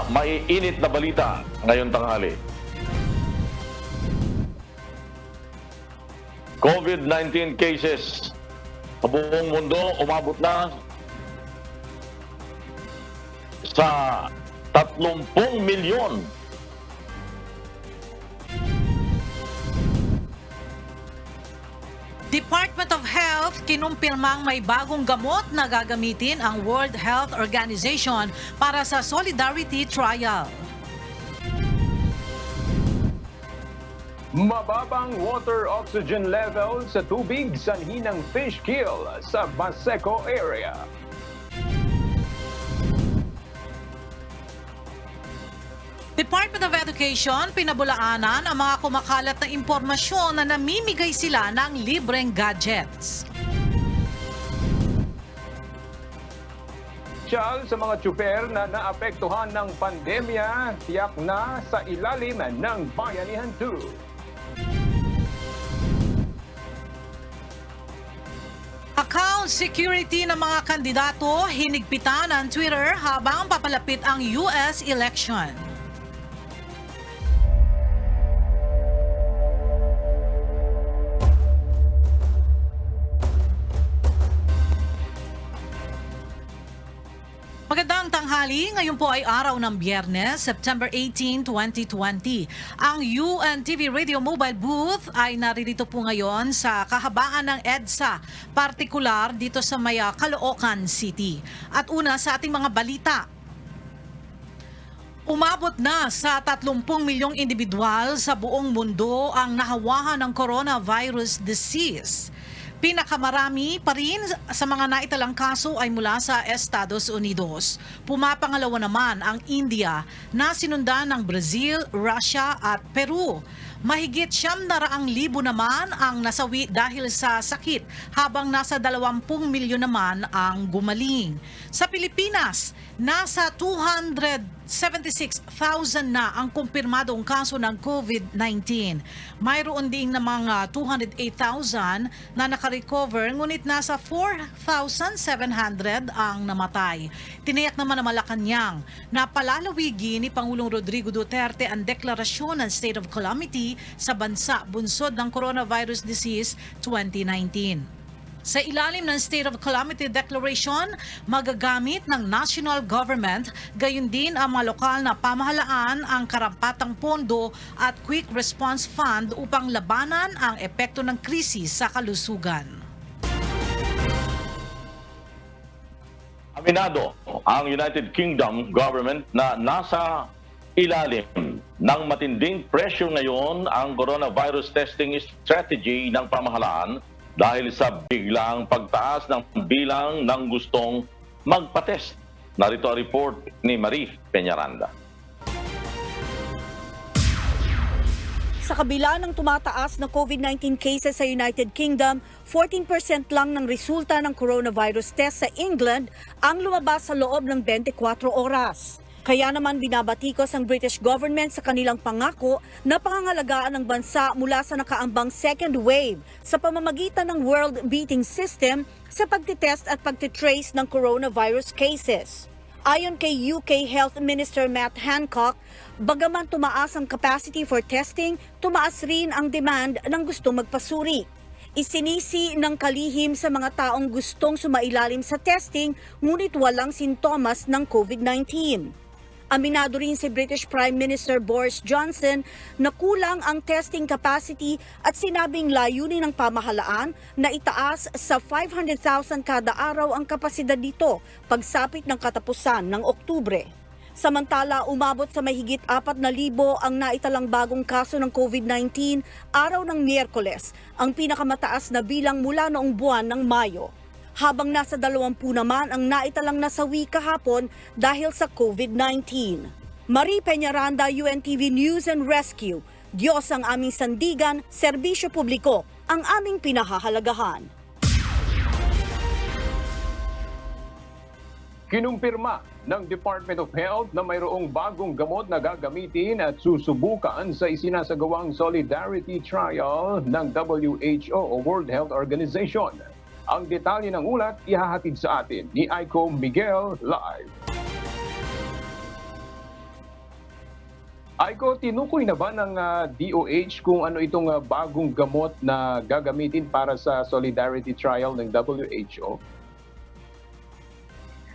mga maiinit na balita ngayong tanghali. COVID-19 cases sa buong mundo umabot na sa 30 milyon. Department of Health kinumpirmang may bagong gamot na gagamitin ang World Health Organization para sa Solidarity Trial. Mababang water oxygen level sa tubig sanhi ng fish kill sa Baseco area. Department of Education pinabulaanan ang mga kumakalat na impormasyon na namimigay sila ng libreng gadgets. Sa mga tsuper na naapektuhan ng pandemya, tiyak na sa ilalim ng Bayanihan 2. Account security ng mga kandidato hinigpitan ng Twitter habang papalapit ang US election. Magandang tanghali, ngayon po ay araw ng Biyernes, September 18, 2020. Ang UNTV Radio Mobile Booth ay naririto po ngayon sa kahabaan ng EDSA, partikular dito sa Caloocan City. At una sa ating mga balita. Umabot na sa 30 milyong individual sa buong mundo ang nahawahan ng coronavirus disease. Pinakamarami pa rin sa mga naitalang kaso ay mula sa Estados Unidos. Pumapangalawa naman ang India na sinundan ng Brazil, Russia at Peru. Mahigit 900,000 naman ang nasawi dahil sa sakit habang nasa 20 milyon naman ang gumaling. Sa Pilipinas, nasa 276,000 na ang kumpirmadong kaso ng COVID-19. Mayroon ding na mga 208,000 na nakarecover ngunit nasa 4,700 ang namatay. Tiniyak naman ng Malacanang na palalawigin ni Pangulong Rodrigo Duterte ang deklarasyon ng State of Calamity sa bansa bunsod ng coronavirus disease 2019. Sa ilalim ng State of Calamity Declaration, magagamit ng national government, gayon din ang mga lokal na pamahalaan ang karampatang pondo at Quick Response Fund upang labanan ang epekto ng krisis sa kalusugan. Aminado ang United Kingdom government na nasa ilalim ng matinding pressure ngayon ang coronavirus testing strategy ng pamahalaan dahil sa biglang pagtaas ng bilang ng gustong magpatest. Narito ang report ni Marie Peñaranda. Sa kabila ng tumataas na COVID-19 cases sa United Kingdom, 14% lang ng resulta ng coronavirus test sa England ang lumabas sa loob ng 24 oras. Kaya naman binabatikos ang British government sa kanilang pangako na pangangalagaan ng bansa mula sa nakaambang second wave sa pamamagitan ng world-beating system sa pagtitest at pagtitrace ng coronavirus cases. Ayon kay UK Health Minister Matt Hancock, bagaman tumaas ang capacity for testing, tumaas rin ang demand ng gustong magpasuri. Isinisi ng kalihim sa mga taong gustong sumailalim sa testing ngunit walang sintomas ng COVID-19. Aminado rin si British Prime Minister Boris Johnson na kulang ang testing capacity at sinabing layunin ng pamahalaan na itaas sa 500,000 kada araw ang kapasidad nito pagsapit ng katapusan ng Oktubre. Samantala, umabot sa mahigit 4,000 ang naitalang bagong kaso ng COVID-19 araw ng Miyerkules, ang pinakamataas na bilang mula noong buwan ng Mayo. Habang nasa 20 naman ang naitalang nasawi kahapon dahil sa COVID-19. Marie Peñaranda, UNTV News and Rescue. Diyos ang aming sandigan, serbisyo publiko ang aming pinahahalagahan. Kinumpirma ng Department of Health na mayroong bagong gamot na gagamitin at susubukan sa isinasagawang Solidarity Trial ng WHO o World Health Organization. Ang detalye ng ulat ihahatid sa atin ni Aiko Miguel live. Aiko, tinukoy na ba ng DOH kung ano itong bagong gamot na gagamitin para sa solidarity trial ng WHO?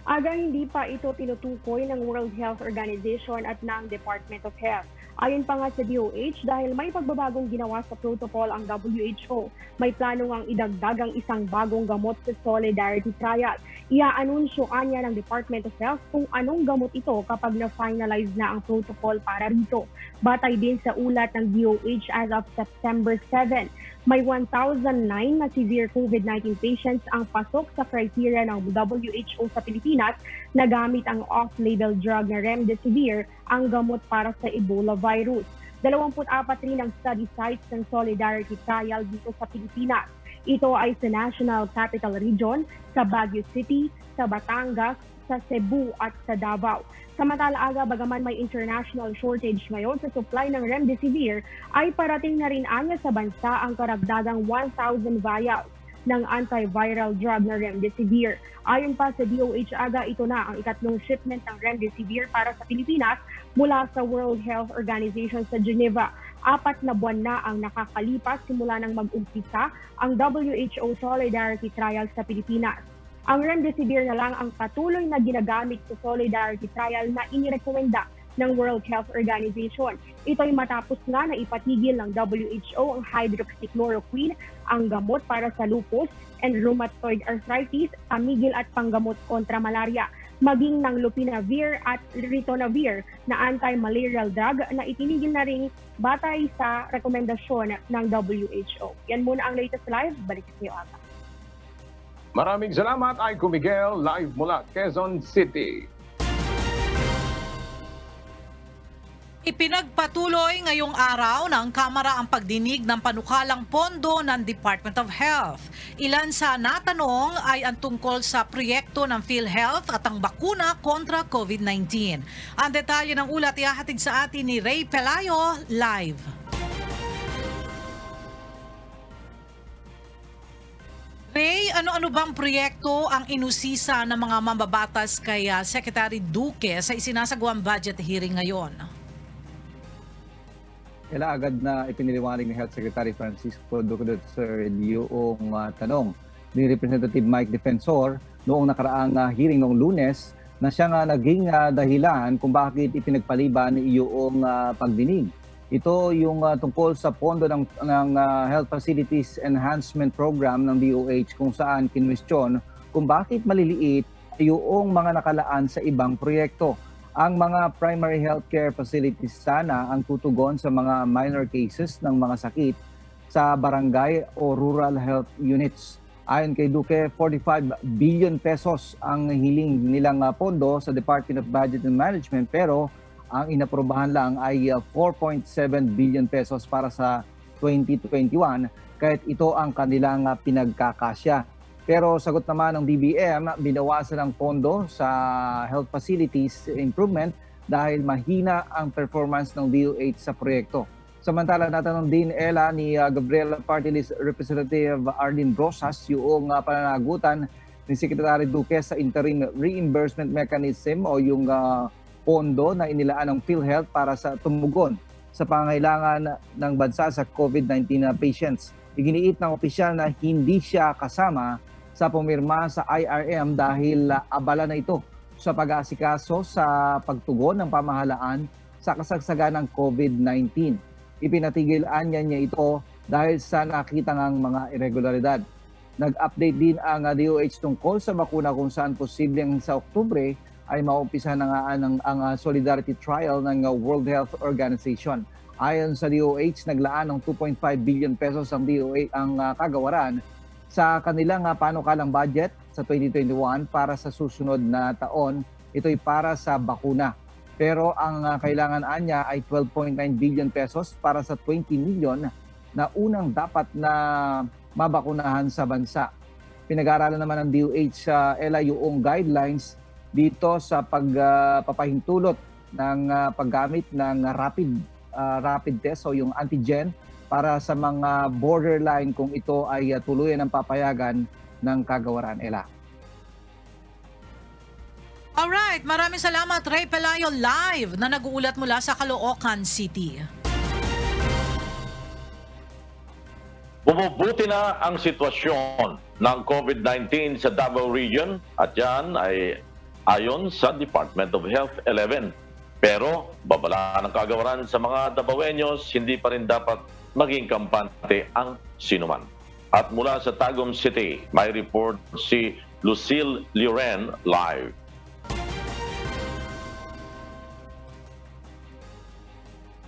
Hindi pa ito tinutukoy ng World Health Organization at ng Department of Health. Ayon pa nga sa DOH, dahil may pagbabagong ginawa sa protocol ang WHO, may plano ngang idagdag ang isang bagong gamot sa Solidarity Trial. Iaanunsyoan niya ng Department of Health kung anong gamot ito kapag na-finalize na ang protocol para rito. Batay din sa ulat ng DOH as of September 7, may 1,009 na severe COVID-19 patients ang pasok sa criteria ng WHO sa Pilipinas na gamit ang off-label drug na Remdesivir, ang gamot para sa Ebola virus. 24 rin ang study sites ng Solidarity Trial dito sa Pilipinas. Ito ay sa National Capital Region, sa Baguio City, sa Batangas, sa Cebu at sa Davao. Samantala, bagaman may international shortage ngayon sa supply ng Remdesivir, ay parating na rin anya sa bansa ang karagdagang 1,000 vials ng antiviral drug na Remdesivir. Ayon pa sa DOH, ito na ang ikatlong shipment ng Remdesivir para sa Pilipinas mula sa World Health Organization sa Geneva. 4 na buwan na ang nakakalipas simula nang mag-umpisa ang WHO Solidarity Trial sa Pilipinas. Ang Remdesivir na lang ang patuloy na ginagamit sa Solidarity Trial na inirekomenda ng World Health Organization. Ito ay matapos nga na ipatigil ng WHO ang hydroxychloroquine, ang gamot para sa lupus and rheumatoid arthritis, amigil at panggamot kontra malaria, maging ng lopinavir at ritonavir na anti-malarial drug na itinigil na rin batay sa rekomendasyon ng WHO. Yan muna ang latest live. Balik sa iyo, Aga. Maraming salamat, Aiko Miguel, live mula Quezon City. Ipinagpatuloy ngayong araw ng Kamara ang pagdinig ng panukalang pondo ng Department of Health. Ilan sa natanong ay ang tungkol sa proyekto ng PhilHealth at ang bakuna kontra COVID-19. Ang detalye ng ulat ihahatid sa atin ni Ray Pelayo, live. Ray, ano-ano bang proyekto ang inusisa ng mga mambabatas kay Secretary Duque sa isinasagawang budget hearing ngayon? Agad na ipiniliwanag ni Health Secretary Francisco Duque yung tanong ni Representative Mike Defensor noong nakaraang hearing noong Lunes na siya nga naging dahilan kung bakit ipinagpaliban yung pagdinig. Ito yung tungkol sa pondo ng Health Facilities Enhancement Program ng DOH kung saan kinwestiyon kung bakit maliliit yung mga nakalaan sa ibang proyekto. Ang mga primary healthcare facilities sana ang tutugon sa mga minor cases ng mga sakit sa barangay o rural health units. Ayon kay Duque, 45 billion pesos ang hiling nilang pondo sa Department of Budget and Management pero ang inaprobahan lang ay 4.7 billion pesos para sa 2021 kahit ito ang kanilang pinagkakasya. Pero sagot naman ng DBM, binawasan ang pondo sa health facilities improvement dahil mahina ang performance ng DOH sa proyekto. Samantala, natanong din ni Gabriela Party List Representative Arlene Rosas yung pananagutan ni Secretary Duque sa interim reimbursement mechanism o yung pondo na inilaan ng PhilHealth para sa tumugon sa pangailangan ng bansa sa COVID-19 patients. Iginiit ng opisyal na hindi siya kasama sa pumirma sa IRM dahil abala na ito sa pag-aasikaso sa pagtugon ng pamahalaan sa kasagsagan ng COVID-19. Ipinatigilan niya ito dahil sa nakita ngang mga irregularidad. Nag-update din ang DOH tungkol sa bakuna kung saan posibleng sa Oktubre ay maumpisa na nga ang Solidarity Trial ng World Health Organization. Ayon sa DOH, naglaan ng 2.5 billion pesos ang DOH ang kagawaran sa kanilang panukalang budget sa 2021 para sa susunod na taon. Ito'y para sa bakuna. Pero ang kailangan anya ay 12.9 billion pesos para sa 20 million na unang dapat na mabakunahan sa bansa. Pinag-aaralan naman ng DOH sa yung guidelines dito sa pagpapahintulot ng paggamit ng rapid test o yung antigen para sa mga borderline kung ito ay tuluyan ng papayagan ng kagawaran. Alright, maraming salamat Ray Pelayo live na nag-uulat mula sa Caloocan City. Bumubuti na ang sitwasyon ng COVID-19 sa Davao Region at yan ay ayon sa Department of Health 11. Pero babala ng kagawaran sa mga Davaoeños, hindi pa rin dapat maging kampante ang sinuman. At mula sa Tagum City, may report si Lucille Lloren live.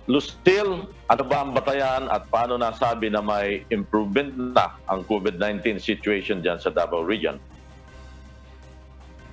Lucille, ano ba ang batayan at paano nasabi na may improvement na ang COVID-19 situation dyan sa Davao Region?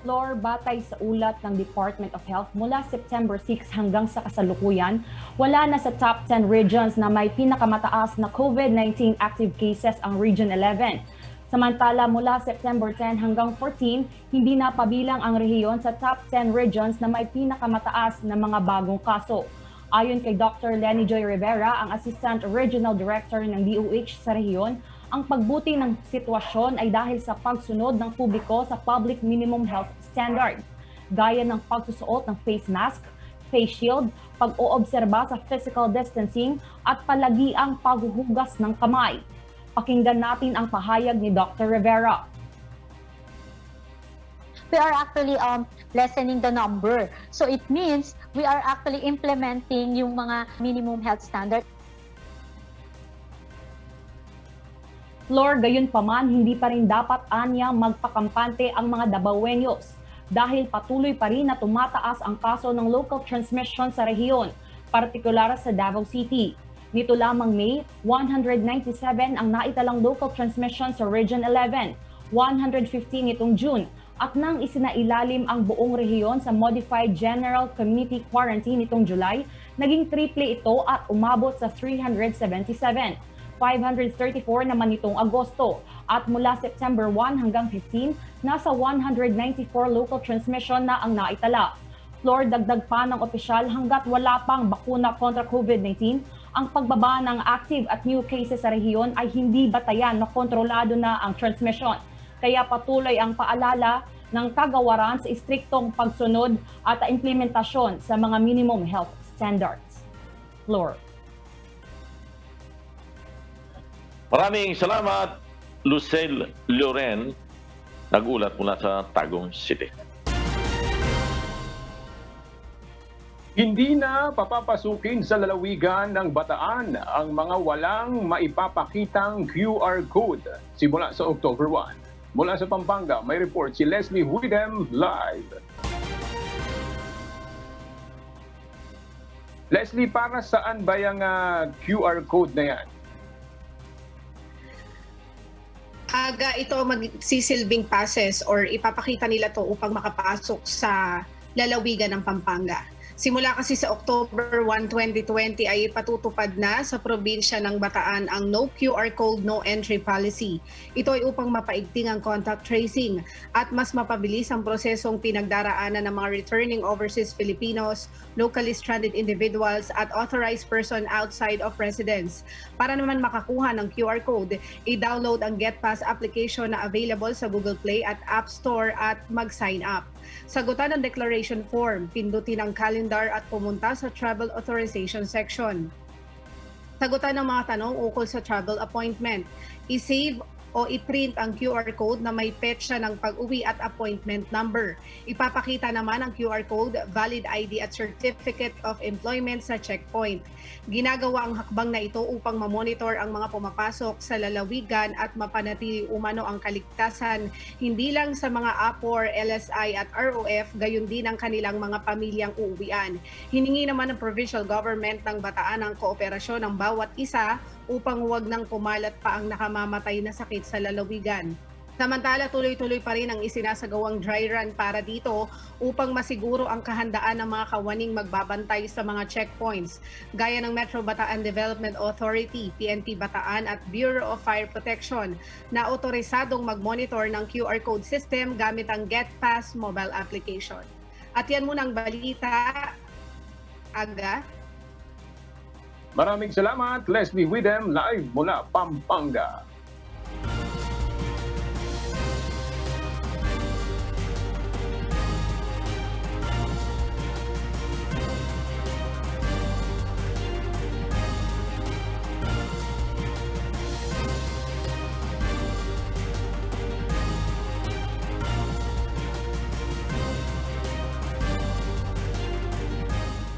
Floor, batay sa ulat ng Department of Health mula September 6 hanggang sa kasalukuyan, wala na sa top 10 regions na may pinakamataas na COVID-19 active cases ang Region 11. Samantala, mula September 10 hanggang 14, hindi na pabilang ang rehiyon sa top 10 regions na may pinakamataas na mga bagong kaso. Ayon kay Dr. Lenny Joy Rivera, ang Assistant Regional Director ng DOH sa rehiyon, ang pagbuti ng sitwasyon ay dahil sa pagsunod ng publiko sa Public Minimum Health Standard, gaya ng pagsusuot ng face mask, face shield, pag-oobserba sa physical distancing at palagiang paghuhugas ng kamay. Pakinggan natin ang pahayag ni Dr. Rivera. We are actually lessening the number. So it means we are actually implementing yung mga minimum health standard. Lord, gayunpaman, hindi pa rin dapat anya magpakampante ang mga Davaoeños dahil patuloy pa rin na tumataas ang kaso ng local transmission sa rehiyon, partikular sa Davao City. Nito lamang May, 197 ang naitalang local transmission sa Region 11, 115 itong June, at nang isinailalim ang buong rehiyon sa Modified General Community Quarantine itong July, naging triple ito at umabot sa 377. 534 naman itong Agosto at mula September 1 hanggang 15, nasa 194 local transmission na ang naitala. Lord, dagdag pa ng opisyal hanggat wala pang bakuna kontra COVID-19, ang pagbaba ng active at new cases sa rehiyon ay hindi batayan na kontrolado na ang transmission. Kaya patuloy ang paalala ng kagawaran sa istriktong pagsunod at implementasyon sa mga minimum health standards. Lord. Maraming salamat, Lucille Lloren, nag-ulat mula sa Tagum City. Hindi na papapasukin sa lalawigan ng Bataan ang mga walang maipapakitang QR code simula sa October 1. Mula sa Pampanga, may report si Leslie Huidem live. Leslie, para saan ba yung QR code na yan? Ito magsisilbing passes or ipapakita nila to upang makapasok sa lalawigan ng Pampanga. Simula kasi sa October 1, 2020 ay patutupad na sa probinsya ng Bataan ang No QR Code, No Entry Policy. Ito ay upang mapaigting ang contact tracing at mas mapabilis ang prosesong pinagdaraanan ng mga returning overseas Filipinos, locally stranded individuals at authorized person outside of residence. Para naman makakuha ng QR Code, i-download ang GetPass application na available sa Google Play at App Store at mag-sign up. Sagutan ang declaration form, pindutin ang calendar at pumunta sa travel authorization section. Sagutan ang mga tanong ukol sa travel appointment. I-save o i-print ang QR code na may petsa ng pag-uwi at appointment number. Ipapakita naman ang QR code, valid ID at certificate of employment sa checkpoint. Ginagawa ang hakbang na ito upang mamonitor ang mga pumapasok sa lalawigan at mapanatili umano ang kaligtasan hindi lang sa mga APOR, LSI at ROF, gayon din ang kanilang mga pamilyang uuwian. Hiningi naman ng provincial government ng Bataan ang kooperasyon ng bawat isa upang huwag nang kumalat pa ang nakamamatay na sakit sa lalawigan. Samantala, tuloy-tuloy pa rin ang isinasagawang dry run para dito upang masiguro ang kahandaan ng mga kawaning magbabantay sa mga checkpoints, gaya ng Metro Bataan Development Authority, PNP Bataan at Bureau of Fire Protection na otorisadong mag-monitor ng QR code system gamit ang GetPass mobile application. At yan muna ang balita. Aga. Maraming salamat, Leslie Huidem, live mula Pampanga.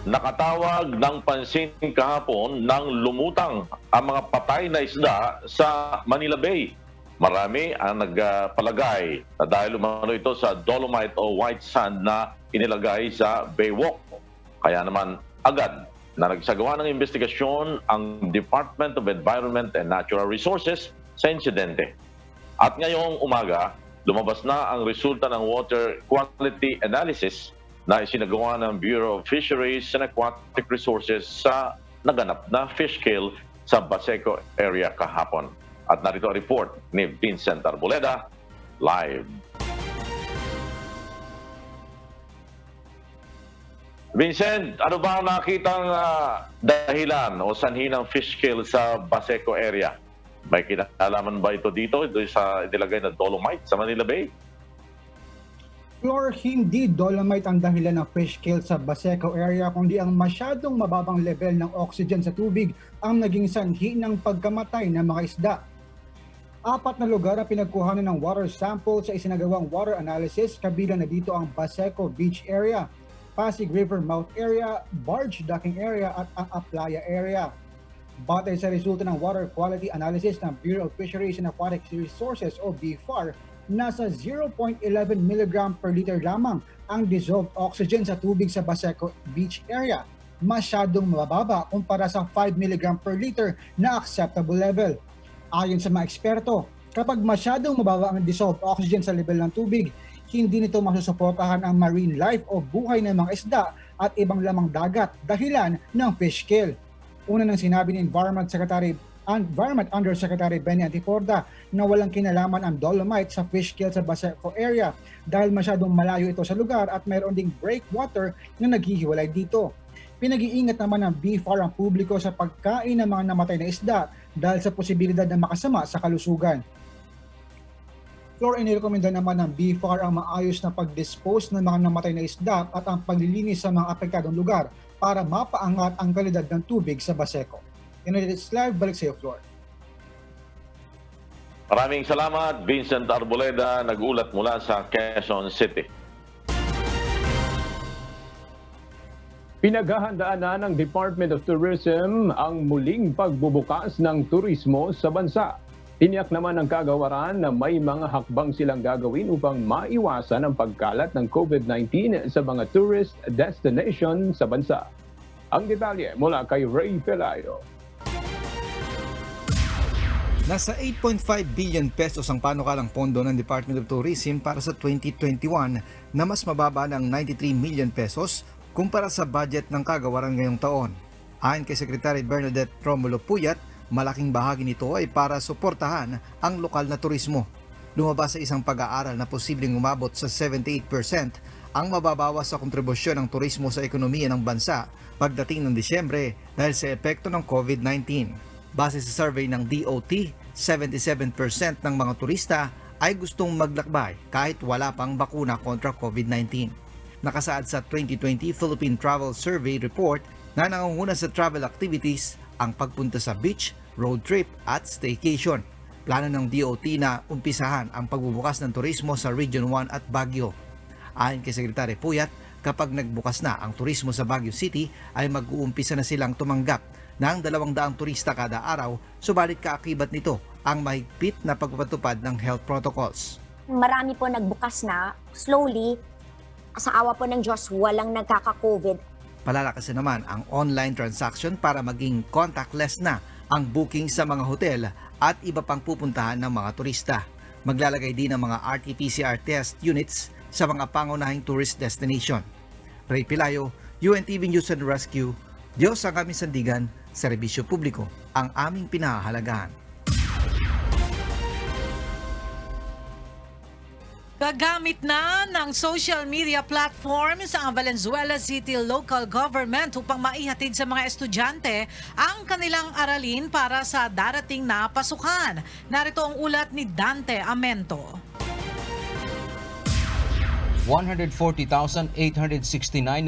nakatawag ng pansin kahapon nang lumutang ang mga patay na isda sa Manila Bay. Marami ang nagpalagay na dahil umano ito sa dolomite o white sand na inilagay sa baywalk. Kaya naman agad na nagsagawa ng investigasyon ang Department of Environment and Natural Resources sa insidente. At ngayong umaga, lumabas na ang resulta ng water quality analysis na isinagawa ng Bureau of Fisheries and Aquatic Resources sa naganap na fish kill sa Baseco area kahapon. At narito ang report ni Vincent Arboleda, live. Vincent, ano ba ang nakitang dahilan o sanhi ng fish kill sa Baseco area? May kinalaman ba ito dito sa nilagay na dolomite sa Manila Bay? Flor, hindi dolomite ang dahilan ng fish kill sa Baseco area, kundi ang masyadong mababang level ng oxygen sa tubig ang naging sanhi ng pagkamatay ng mga isda. 4 na lugar ang pinagkuhanan ng water sample sa isinagawang water analysis, kabilang na dito ang Baseco Beach area, Pasig River Mouth area, Barge Docking area at ang Aplaya area. Batay sa resulta ng water quality analysis ng Bureau of Fisheries and Aquatic Resources o BFAR, nasa 0.11 mg per liter lamang ang dissolved oxygen sa tubig sa Baseco Beach area. Masyadong mababa kumpara sa 5 mg per liter na acceptable level. Ayon sa mga eksperto, kapag masyadong mababa ang dissolved oxygen sa level ng tubig, hindi nito masusuportahan ang marine life o buhay ng mga isda at ibang lamang dagat dahilan ng fish kill. Una nang sinabi ni Environment Undersecretary Benny Antiporda na walang kinalaman ang dolomite sa fish kill sa Baseco area dahil masyadong malayo ito sa lugar at mayroon ding breakwater na naghihiwalay dito. Pinag-iingat naman ng BFAR ang publiko sa pagkain ng mga namatay na isda dahil sa posibilidad na makasama sa kalusugan. Flor, inirekomenda naman ng BFAR ang maayos na pag-dispose ng mga namatay na isda at ang paglilinis sa mga apektadong lugar para mapaangat ang kalidad ng tubig sa Baseco. It's live, balik sa iyo, Flor. Maraming salamat, Vincent Arboleda, nag-ulat mula sa Quezon City. Pinaghahandaan na ng Department of Tourism ang muling pagbubukas ng turismo sa bansa. Tiniyak naman ng kagawaran na may mga hakbang silang gagawin upang maiwasan ang pagkalat ng COVID-19 sa mga tourist destination sa bansa. Ang detalye mula kay Ray Pelayo. Nasa 8.5 billion pesos ang panukalang pondo ng Department of Tourism para sa 2021 na mas mababa ng 93 million pesos kumpara sa budget ng kagawaran ngayong taon. Ayon kay Secretary Bernadette Romulo Puyat, malaking bahagi nito ay para suportahan ang lokal na turismo. Lumabas sa isang pag-aaral na posibleng umabot sa 78% ang mababawas sa kontribusyon ng turismo sa ekonomiya ng bansa pagdating ng Disyembre dahil sa epekto ng COVID-19. Base sa survey ng DOT, 77% ng mga turista ay gustong maglakbay kahit wala pang bakuna kontra COVID-19. Nakasaad sa 2020 Philippine Travel Survey Report na nangunguna sa travel activities ang pagpunta sa beach, road trip at staycation. Plano ng DOT na umpisahan ang pagbubukas ng turismo sa Region 1 at Baguio. Ayon kay Secretary Puyat, kapag nagbukas na ang turismo sa Baguio City ay mag-uumpisa na silang tumanggap ng 200 turista kada araw, subalit kaakibat nito ang mahigpit na pagpapatupad ng health protocols. Marami po nagbukas na, slowly, sa awa po ng Diyos, walang nagkaka-COVID. Palalakasin naman ang online transaction para maging contactless na ang booking sa mga hotel at iba pang pupuntahan ng mga turista. Maglalagay din ng mga RT-PCR test units sa mga pangunahing tourist destination. Ray Pelayo, UNTV News and Rescue. Diyos ang aming sandigan, serbisyo publiko ang aming pinahahalagahan. Gagamit na ng social media platforms ang Valenzuela City Local Government upang maihatid sa mga estudyante ang kanilang aralin para sa darating na pasukan. Narito ang ulat ni Dante Amento. 140,869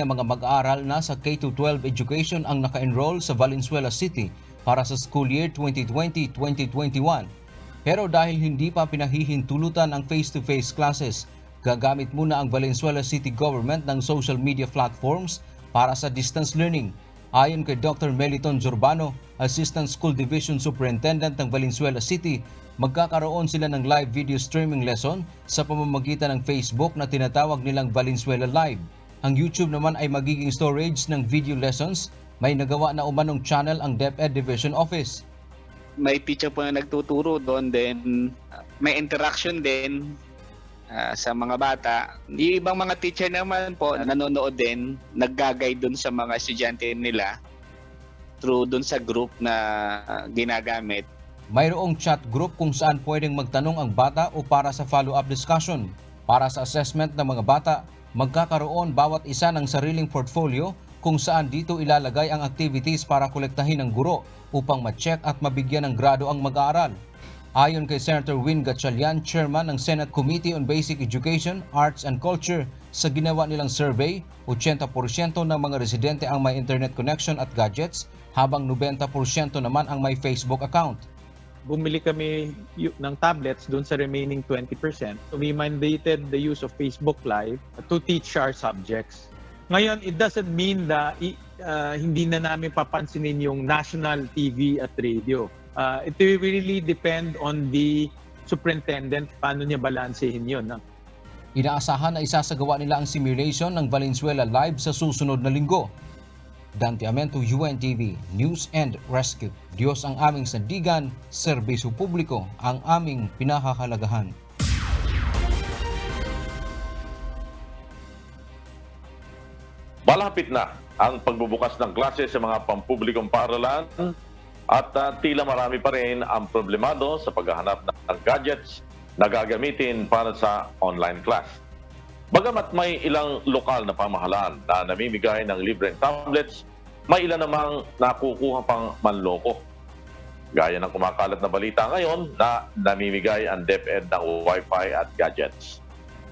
na mga mag-aaral na sa K-12 education ang naka-enroll sa Valenzuela City para sa school year 2020-2021. Pero dahil hindi pa pinahihintulutan ang face-to-face classes, gagamit muna ang Valenzuela City Government ng social media platforms para sa distance learning. Ayon kay Dr. Meliton Zurbano, Assistant School Division Superintendent ng Valenzuela City, magkakaroon sila ng live video streaming lesson sa pamamagitan ng Facebook na tinatawag nilang Valenzuela Live. Ang YouTube naman ay magiging storage ng video lessons. May nagawa na umanong channel ang DepEd Division Office. May teacher po na nagtuturo doon, then may interaction din sa mga bata. Yung ibang mga teacher naman po nanonood din, nag-guide doon sa mga estudyante nila through doon sa group na ginagamit. Mayroong chat group kung saan pwedeng magtanong ang bata o para sa follow-up discussion. Para sa assessment ng mga bata, magkakaroon bawat isa ng sariling portfolio kung saan dito ilalagay ang activities para kolektahin ng guro upang ma-check at mabigyan ng grado ang mag-aaral. Ayon kay Senator Win Gatchalian, Chairman ng Senate Committee on Basic Education, Arts and Culture, sa ginawa nilang survey, 80% ng mga residente ang may internet connection at gadgets, habang 90% naman ang may Facebook account. Bumili kami ng tablets doon sa remaining 20%. So we mandated the use of Facebook Live to teach our subjects. Ngayon, it doesn't mean na hindi na namin papansinin yung national TV at radio. It will really depend on the superintendent paano niya balansehin yun. Inaasahan na isasagawa nila ang simulation ng Valenzuela Live sa susunod na linggo. Dante Amento, UNTV, News and Rescue. Diyos ang aming sandigan, serbisyo publiko ang aming pinahahalagahan. Malapit na ang pagbubukas ng klase sa mga pampublikong paaralan at tila marami pa rin ang problemado sa paghahanap ng gadgets na gagamitin para sa online class. Bagamat may ilang lokal na pamahalaan na namimigay ng libreng tablets, may ilan namang nakukuha pang manloko. Gaya ng kumakalat na balita ngayon na namimigay ang DepEd ng Wi-Fi at gadgets.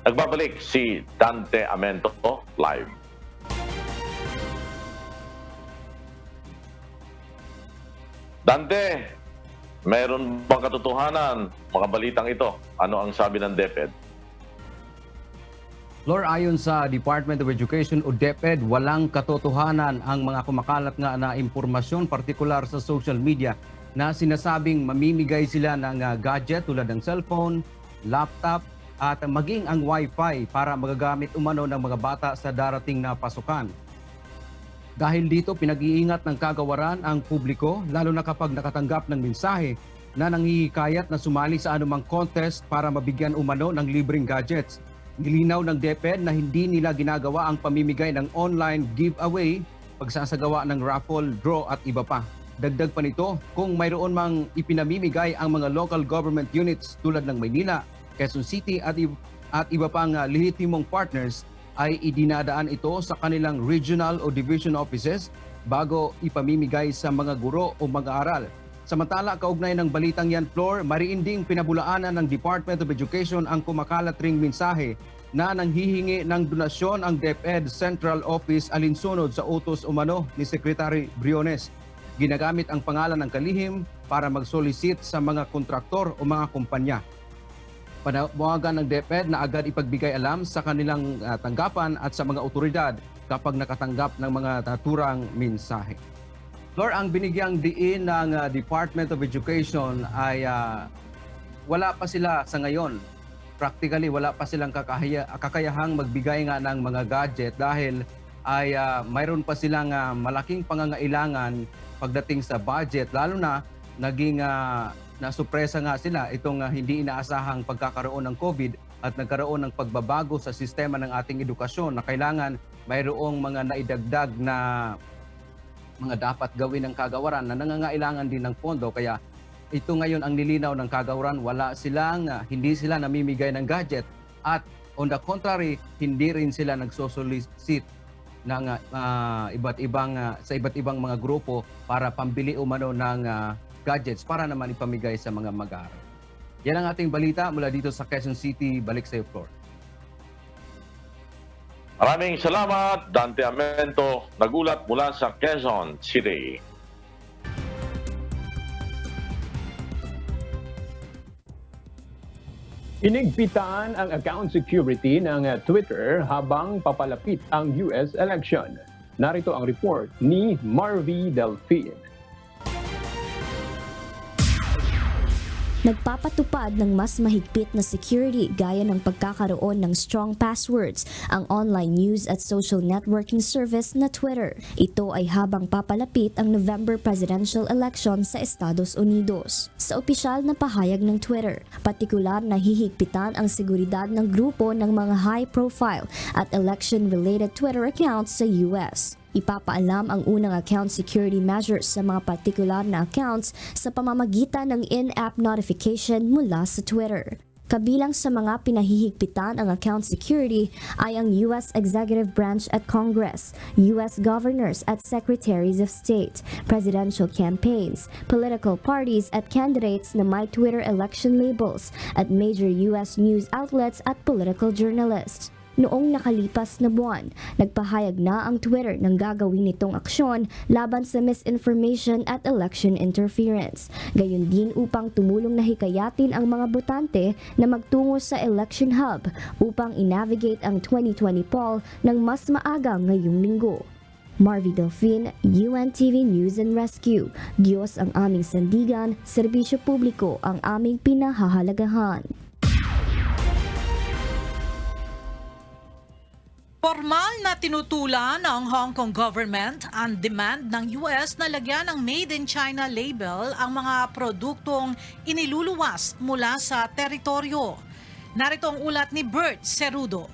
Nagbabalik si Dante Amento live. Dante, mayroon bang katotohanan mga balitang ito? Ano ang sabi ng DepEd? Lord, ayon sa Department of Education o DepEd, walang katotohanan ang mga kumakalat nga na impormasyon, partikular sa social media, na sinasabing mamimigay sila ng gadget tulad ng cellphone, laptop, at maging ang Wi-Fi para magagamit umano ng mga bata sa darating na pasukan. Dahil dito, pinag-iingat ng kagawaran ang publiko, lalo na kapag nakatanggap ng mensahe na nanghihikayat na sumali sa anumang contest para mabigyan umano ng libreng gadgets. Nilinaw ng DepEd na hindi nila ginagawa ang pamimigay ng online giveaway, pagsasagawa ng raffle, draw at iba pa. Dagdag pa nito, kung mayroon mang ipinamimigay ang mga local government units tulad ng Maynila, Quezon City at iba pang lehitimong partners, ay idinadaan ito sa kanilang regional o division offices bago ipamimigay sa mga guro o mag-aaral. Samantala, kaugnay ng balitang yan, Flor, mariinding pinabulaanan ng Department of Education ang kumakalat ring mensahe na nanghihingi ng donasyon ang DepEd Central Office alinsunod sa utos umano ni Secretary Briones. Ginagamit ang pangalan ng kalihim para mag-solicit sa mga kontraktor o mga kumpanya. Panawagan ng DepEd na agad ipagbigay alam sa kanilang tanggapan at sa mga otoridad kapag nakatanggap ng mga naturang mensahe. Lord, ang binigyang diin ng Department of Education ay wala pa sila sa ngayon. Practically, wala pa silang kakayahang magbigay nga ng mga gadget dahil ay mayroon pa silang malaking pangangailangan pagdating sa budget, lalo na naging nasupresa nga sila itong hindi inaasahang pagkakaroon ng COVID at nagkaroon ng pagbabago sa sistema ng ating edukasyon na kailangan mayroong mga naidagdag na mga dapat gawin ng kagawaran na nangangailangan din ng pondo. Kaya ito ngayon ang nilinaw ng kagawaran, hindi sila namimigay ng gadget at on the contrary, hindi rin sila nagsosolicit ng sa iba't ibang mga grupo para pambili umano ng gadgets para naman ipamigay sa mga mag-aaral. Yan ang ating balita mula dito sa Quezon City. Balik sa iyo, Flor. Maraming salamat, Dante Amento, nagulat mula sa Quezon City. Inigpitan ang account security ng Twitter habang papalapit ang US election. Narito ang report ni Marvy Delfin. Nagpapatupad ng mas mahigpit na security gaya ng pagkakaroon ng strong passwords ang online news at social networking service na Twitter. Ito ay habang papalapit ang November presidential election sa Estados Unidos. Sa opisyal na pahayag ng Twitter, partikular na hihigpitan ang seguridad ng grupo ng mga high-profile at election-related Twitter accounts sa US. Ipapaalam ang unang account security measures sa mga partikular na accounts sa pamamagitan ng in-app notification mula sa Twitter. Kabilang sa mga pinahihigpitan ang account security ay ang US Executive Branch at Congress, US Governors at Secretaries of State, presidential campaigns, political parties at candidates na may Twitter election labels, at major US news outlets at political journalists. Noong nakalipas na buwan, nagpahayag na ang Twitter ng gagawin nitong aksyon laban sa misinformation at election interference. Gayon din upang tumulong na hikayatin ang mga botante na magtungo sa election hub upang i-navigate ang 2020 poll ng mas maaga ngayong linggo. Marvy Delfin, UNTV News and Rescue. Diyos ang aming sandigan, serbisyo publiko ang aming pinahahalagahan. Formal na tinutulan ng Hong Kong government ang demand ng US na lagyan ng Made in China label ang mga produktong iniluluwas mula sa teritoryo. Narito ang ulat ni Bert Cerudo.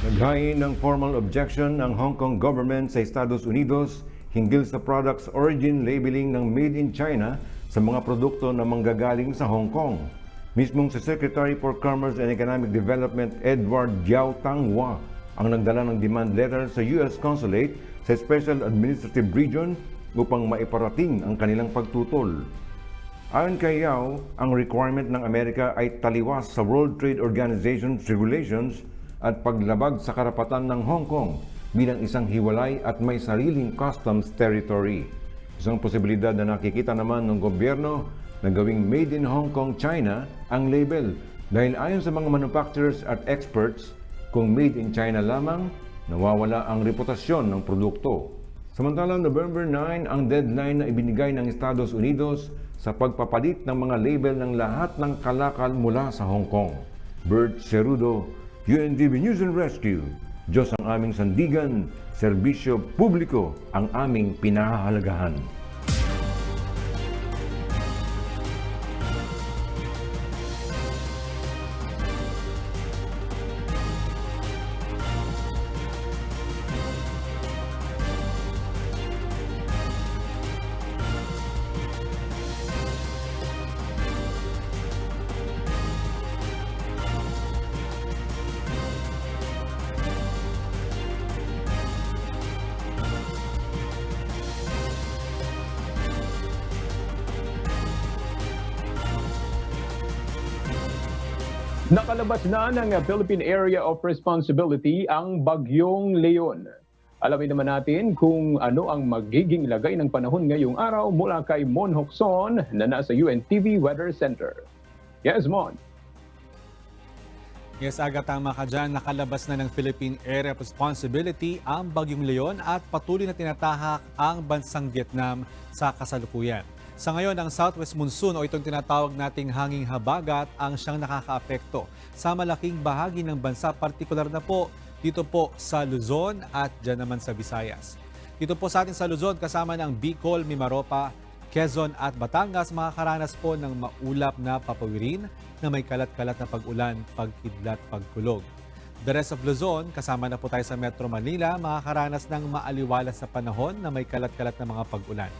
Naghain ng formal objection ang Hong Kong government sa Estados Unidos hinggil sa products origin labeling ng Made in China sa mga produkto na manggagaling sa Hong Kong. Mismong si Secretary for Commerce and Economic Development Edward Jiao Tanghua ang nagdala ng demand letter sa US Consulate sa Special Administrative Region upang maiparating ang kanilang pagtutol. Ayon kay Jiao, ang requirement ng Amerika ay taliwas sa World Trade Organization's regulations at paglabag sa karapatan ng Hong Kong bilang isang hiwalay at may sariling customs territory. Isang posibilidad na nakikita naman ng gobyerno na gawing Made in Hong Kong, China ang label dahil ayon sa mga manufacturers at experts, kung Made in China lamang, nawawala ang reputasyon ng produkto. Samantalang November 9 ang deadline na ibinigay ng Estados Unidos sa pagpapalit ng mga label ng lahat ng kalakal mula sa Hong Kong. Bert Cerudo, UNTV News and Rescue. Diyos ang aming sandigan, serbisyo publiko ang aming pinahahalagahan. Nakalabas na ng Philippine Area of Responsibility ang Bagyong Leon. Alamin naman natin kung ano ang magiging lagay ng panahon ngayong araw mula kay Mon Hocson na nasa UNTV Weather Center. Yes, Mon. Yes, Aga, tama ka dyan. Nakalabas na ng Philippine Area of Responsibility ang Bagyong Leon at patuloy na tinatahak ang bansang Vietnam sa kasalukuyan. Sa ngayon, ang southwest monsoon o itong tinatawag nating hanging habagat ang siyang nakakaapekto sa malaking bahagi ng bansa, partikular na po dito po sa Luzon at dyan naman sa Visayas. Dito po sa atin sa Luzon, kasama ng Bicol, Mimaropa, Quezon at Batangas, makakaranas po ng maulap na papawirin na may kalat-kalat na pag-ulan, pagkidlat, pagkulog. The rest of Luzon, kasama na po tayo sa Metro Manila, makakaranas ng maaliwalas na panahon na may kalat-kalat na mga pag-ulan.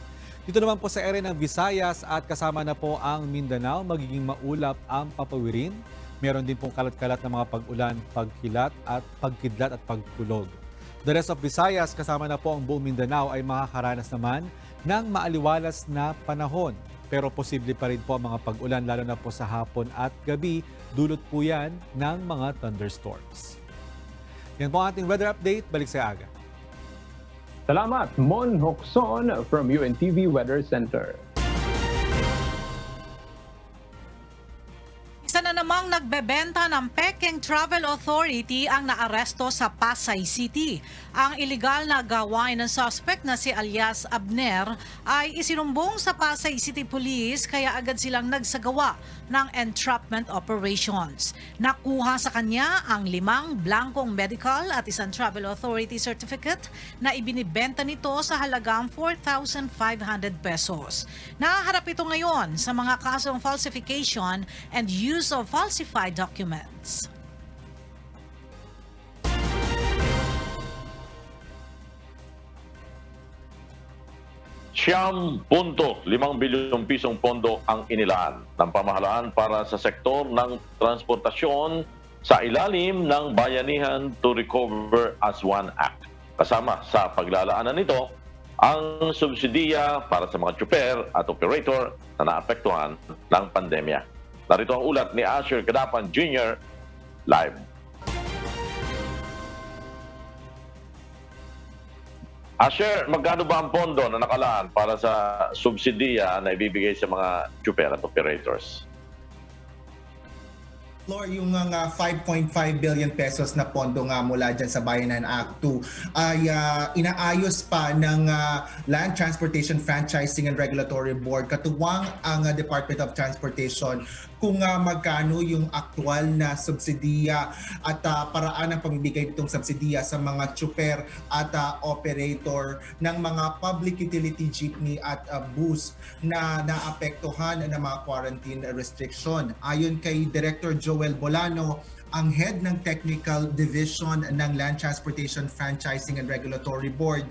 Dito naman po sa area ng Visayas at kasama na po ang Mindanao, magiging maulap ang papawirin. Meron din pong kalat-kalat na mga pag-ulan, pagkilat at pagkidlat at pagkulog. The rest of Visayas, kasama na po ang buong Mindanao ay makakaranas naman ng maaliwalas na panahon. Pero posible pa rin po ang mga pag-ulan lalo na po sa hapon at gabi. Dulot po yan ng mga thunderstorms. Yan po ang ating weather update. Balik sa Aga. Salamat, Mon Hocson from UNTV Weather Center. Isa na namang Dalawang nagbebenta ng Peking Travel Authority ang naaresto sa Pasay City. Ang iligal na gawain ng suspect na si alias Abner ay isinumbong sa Pasay City Police kaya agad silang nagsagawa ng entrapment operations. Nakuha sa kanya ang 5 blankong medical at isang Travel Authority certificate na ibinibenta nito sa halagang 4,500 pesos. Nahaharap ito ngayon sa mga kasong falsification and use of falsified documents. ₱5 bilyong pisong pondo ang inilaan ng pamahalaan para sa sektor ng transportasyon sa ilalim ng Bayanihan to Recover as One Act. Kasama sa paglalaanan nito ang subsidiya para sa mga tsuper at operator na naapektuhan ng pandemya. Narito ang ulat ni Asher Cadapan Jr. live. Asher, magkano ba ang pondo na nakalaan para sa subsidiya na ibibigay sa mga tsuper at operators? Lord, yung 5.5 billion pesos na pondo nga mula dyan sa Bayanan Act 2 ay inaayos pa ng Land Transportation Franchising and Regulatory Board katuwang ang Department of Transportation kung magkano yung aktual na subsidiya at paraan ng pamibigay nitong subsidiya sa mga tsuper at operator ng mga public utility jeepney at bus na naapektuhan ng mga quarantine restriction. Ayon kay Director Joel Bolano, ang head ng Technical Division ng Land Transportation Franchising and Regulatory Board,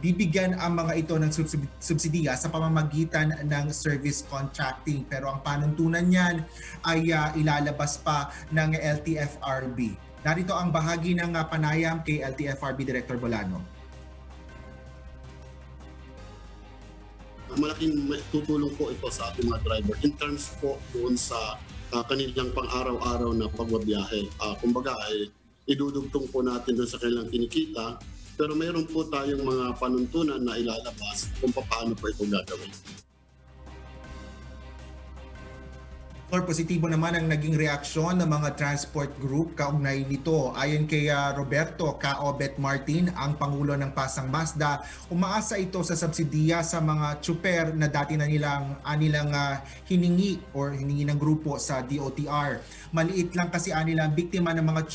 bibigyan ang mga ito ng subsidiya sa pamamagitan ng service contracting. Pero ang panuntunan niyan ay ilalabas pa ng LTFRB. Narito ang bahagi ng panayam kay LTFRB Director Bolano. Malaking tutulong po ito sa ating mga driver in terms po doon sa kanilang pang-araw-araw na pagbabiyahe. Kumbaga, idudugtong po natin doon sa kanilang kinikita, pero mayroon po tayong mga panuntunan na ilalabas kung paano po ito gagawin. Or positibo naman ang naging reaksyon ng mga transport group kaugnay nito. Ayon kay Roberto Caobet Martin, ang Pangulo ng Pasang Mazda, umaasa ito sa subsidiya sa mga tsuper na dati na nilang hiningi ng grupo sa DOTR. Maliit lang kasi nilang biktima ng mga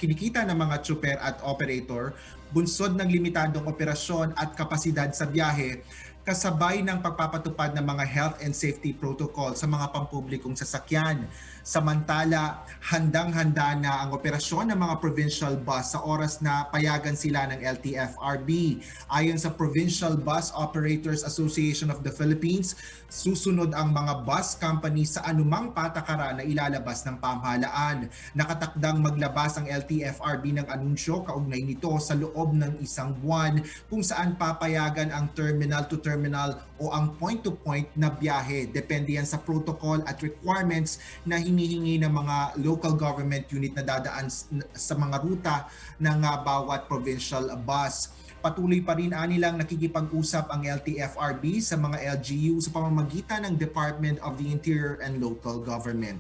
kinikita ng mga tsuper at operator, bunsod ng limitadong operasyon at kapasidad sa biyahe, kasabay ng pagpapatupad ng mga health and safety protocol sa mga pampublikong sasakyan. Samantala, handang-handa na ang operasyon ng mga provincial bus sa oras na payagan sila ng LTFRB. Ayon sa Provincial Bus Operators Association of the Philippines, susunod ang mga bus company sa anumang patakaran na ilalabas ng pamahalaan. Nakatakdang maglabas ang LTFRB ng anunsyo kaugnay nito sa loob ng 1 buwan kung saan papayagan ang terminal-to-terminal o ang point-to-point na biyahe. Depende yan sa protocol at requirements na hinihingi ng mga local government unit na dadaan sa mga ruta ng bawat provincial bus. Patuloy pa rin anilang nakikipag-usap ang LTFRB sa mga LGU sa pamamagitan ng Department of the Interior and Local Government.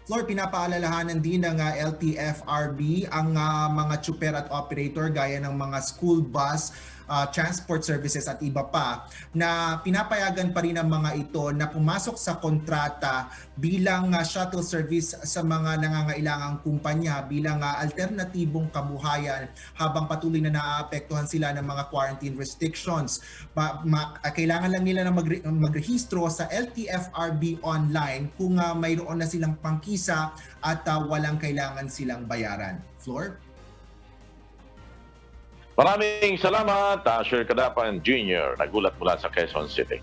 Flor, pinapaalalahanan din ng LTFRB ang mga tsuper at operator gaya ng mga school bus, transport services at iba pa na pinapayagan pa rin ang mga ito na pumasok sa kontrata bilang shuttle service sa mga nangangailangang kumpanya bilang alternatibong kabuhayan habang patuloy na naaapektuhan sila ng mga quarantine restrictions. Kailangan lang nila na magrehistro sa LTFRB online kung mayroon na silang pangkisa at walang kailangan silang bayaran. Floor? Maraming salamat, Asher Cadapan Jr. Nagulat mula sa Quezon City.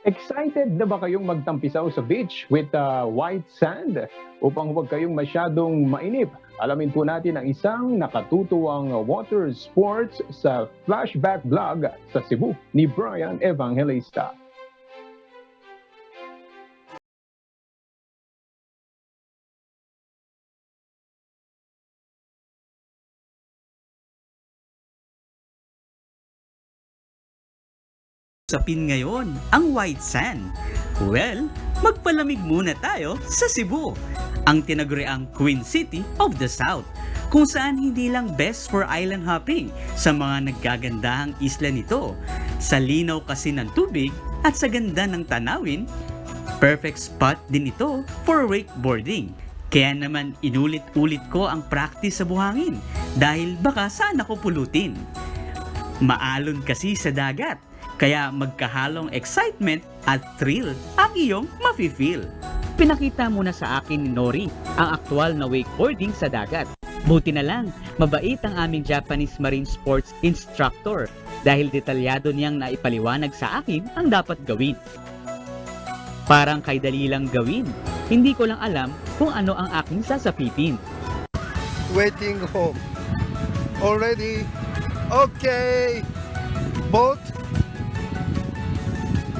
Excited na ba kayong magtampisaw sa beach with white sand? Upang huwag kayong masyadong mainip, alamin po natin ang isang nakatutuwang water sports sa flashback vlog sa Cebu ni Brian Evangelista. Usapin ngayon ang white sand. Well, magpalamig muna tayo sa Cebu, ang tinaguriang Queen City of the South, kung saan hindi lang best for island hopping sa mga naggagandahang isla nito. Sa linaw kasi ng tubig at sa ganda ng tanawin, perfect spot din ito for wakeboarding. Kaya naman inulit-ulit ko ang practice sa buhangin dahil baka saan ako pulutin. Maalon kasi sa dagat, kaya magkahalong excitement at thrill ang iyong mafe-feel. Pinakita muna sa akin ni Nori ang aktual na wakeboarding sa dagat. Buti na lang, mabait ang aming Japanese Marine Sports Instructor dahil detalyado niyang naipaliwanag sa akin ang dapat gawin. Parang kay dali lang gawin, hindi ko lang alam kung ano ang aking sasapitin. Waiting home. Already? Okay! Boat?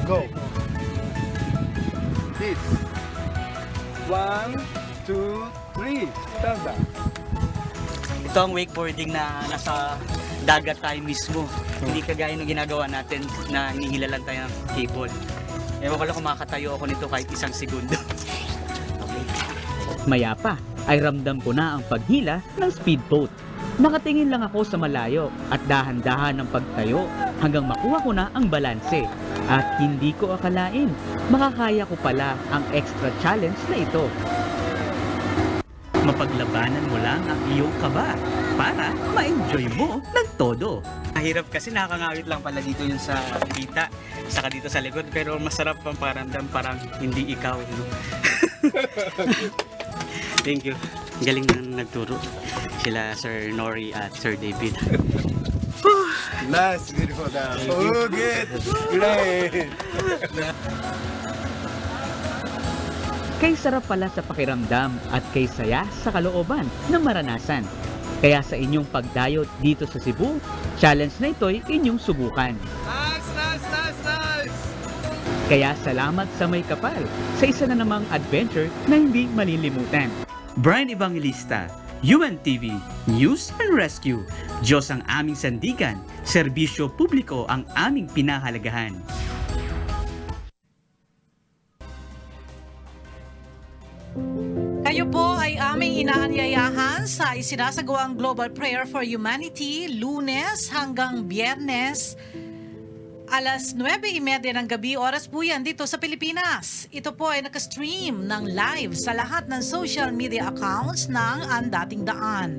Go. This. 1, 2, 3. Stand up. Ito ang wakeboarding na nasa dagat tayo mismo. Hindi kagaya ng ginagawa natin na hinihilalan tayo ng cable. Ewan ko lang kung makakatayo ako nito kahit isang segundo. Maya pa ay ramdam ko na ang paghila ng speedboat. Nakatingin lang ako sa malayo at dahan-dahan ng pagtayo hanggang makuha ko na ang balanse. At hindi ko akalain, makakaya ko pala ang extra challenge na ito. Mapaglabanan mo lang ang iyong kaba para ma-enjoy mo ng todo. Mahirap kasi nakakangawit lang pala dito yung sa kita, saka dito sa likod, pero masarap ang paramdam, parang hindi ikaw. No? Thank you. Galing na nagturo sila Sir Nori at Sir David. Nice, beautiful now. Oh, good. Great. Kay sarap pala sa pakiramdam at kay saya sa kalooban na maranasan. Kaya sa inyong pagdayo dito sa Cebu, challenge na ito'y inyong subukan. Nice, nice, nice, nice. Kaya salamat sa may kapal sa isa na namang adventure na hindi malilimutan. Brian Evangelista, UNTV, News and Rescue. Diyos ang aming sandigan, serbisyo publiko ang aming pinahalagahan. Kayo po ay aming inaanyayahan sa isinasagawang Global Prayer for Humanity, Lunes hanggang Biyernes, alas 9:30 ng gabi, oras po yan dito sa Pilipinas. Ito po ay nakastream ng live sa lahat ng social media accounts ng Ang Dating Daan.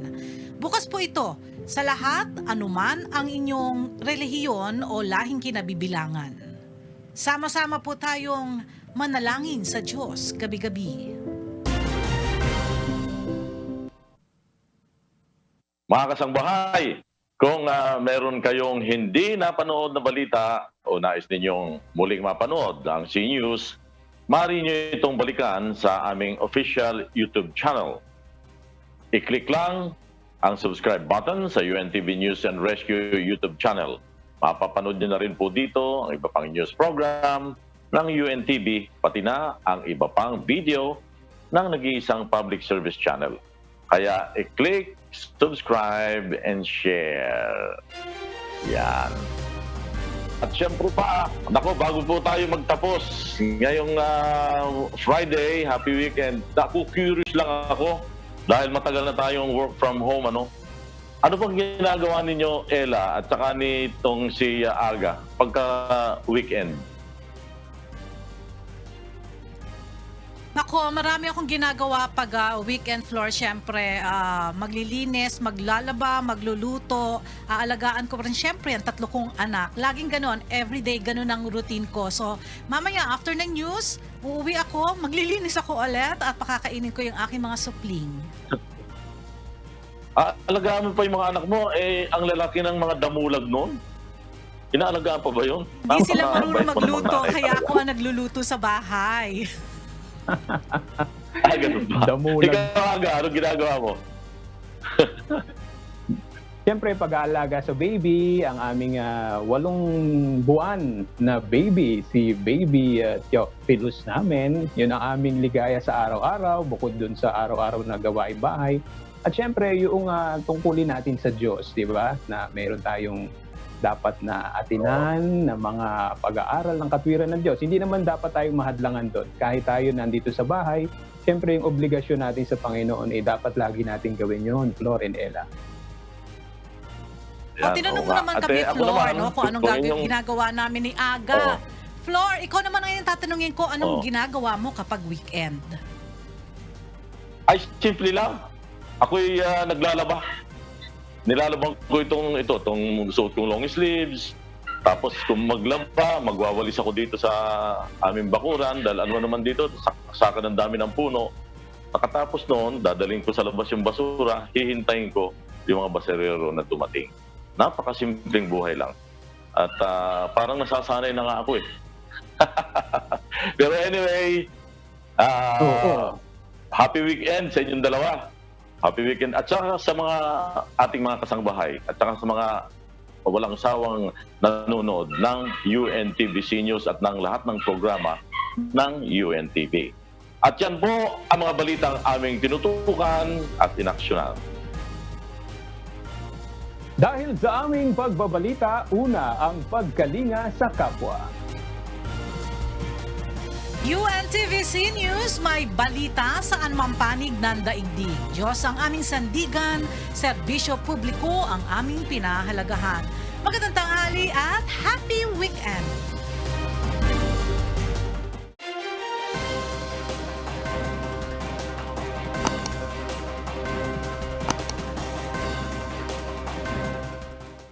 Bukas po ito sa lahat, anuman ang inyong relihiyon o lahing kinabibilangan. Sama-sama po tayong manalangin sa Diyos gabi-gabi. Mga kasangbahay, kung meron kayong hindi napanood na balita o nais ninyong muling mapanood ang C-News, maaari nyo itong balikan sa aming official YouTube channel. I-click lang ang subscribe button sa UNTV News and Rescue YouTube channel. Mapapanood nyo na rin po dito ang iba pang news program ng UNTV, pati na ang iba pang video ng nag-iisang public service channel. Kaya i-click, subscribe, and share. Yan. At syempre pa, bago po tayo magtapos, ngayong Friday, happy weekend, curious lang ako, dahil matagal na tayong work from home, ano bang ginagawa ninyo, Ella, at saka nitong si Aga, pagka weekend? Nako, marami akong ginagawa pag weekend floor. Siyempre, maglilinis, maglalaba, magluluto. Aalagaan ko rin siyempre ang 3 kong anak. Laging ganon, everyday ganon ang routine ko. So, mamaya after ng news, uuwi ako, maglilinis ako ulit at pakakainin ko yung aking mga supling. Alagaan mo pa yung mga anak mo, ang lalaki ng mga damulag noon. Inaalagaan pa ba yun? Hindi sila marunong magluto, kaya ako ang nagluluto sa bahay. Ay, ganun ba? Ikaw, Aga, anong ginagawa mo? Siyempre, pag-aalaga sa baby, ang aming 8 buwan na baby, si baby Theophilus namin. Yun ang aming ligaya sa araw-araw, bukod dun sa araw-araw na gawaing bahay. At siyempre, yung tungkulin natin sa Diyos, di ba? Na meron tayong dapat na atinan ng mga pag-aaral ng katwiran ng Diyos. Hindi naman dapat tayong mahadlangan doon. Kahit tayo nandito sa bahay, siyempre yung obligasyon natin sa Panginoon dapat lagi natin gawin yun, Flor and Ella. O, tinanong mo naman kami, Flor, no, kung anong ginagawa namin ni Aga. Flor, ikaw naman ang tatanungin ko, anong ginagawa mo kapag weekend? Ay, simple lang. Ako'y naglalaba. Nilalabang ko itong suot kong long sleeves. Tapos kung maglaba, magwawalis ako dito sa aming bakuran dahil ano naman dito, saksakan ng dami ng puno. Pagkatapos noon, dadaling ko sa labas yung basura, hihintayin ko yung mga baserero na dumating. Napakasimpleng buhay lang. At parang nasasanay na nga ako eh. Pero anyway, happy weekend sa inyong dalawa. Happy weekend. At saka sa mga ating mga kasangbahay at saka sa mga walang sawang nanonood ng UNTVC News at ng lahat ng programa ng UNTV. At yan po ang mga balitang aming tinutukan at inaksyonan. Dahil sa aming pagbabalita, una ang pagkalinga sa kapwa. UNTVC News, may balita saan mampanig ng daigdig. Diyos ang aming sandigan, serbisyo publiko ang aming pinahalagahan. Magandang tanghali at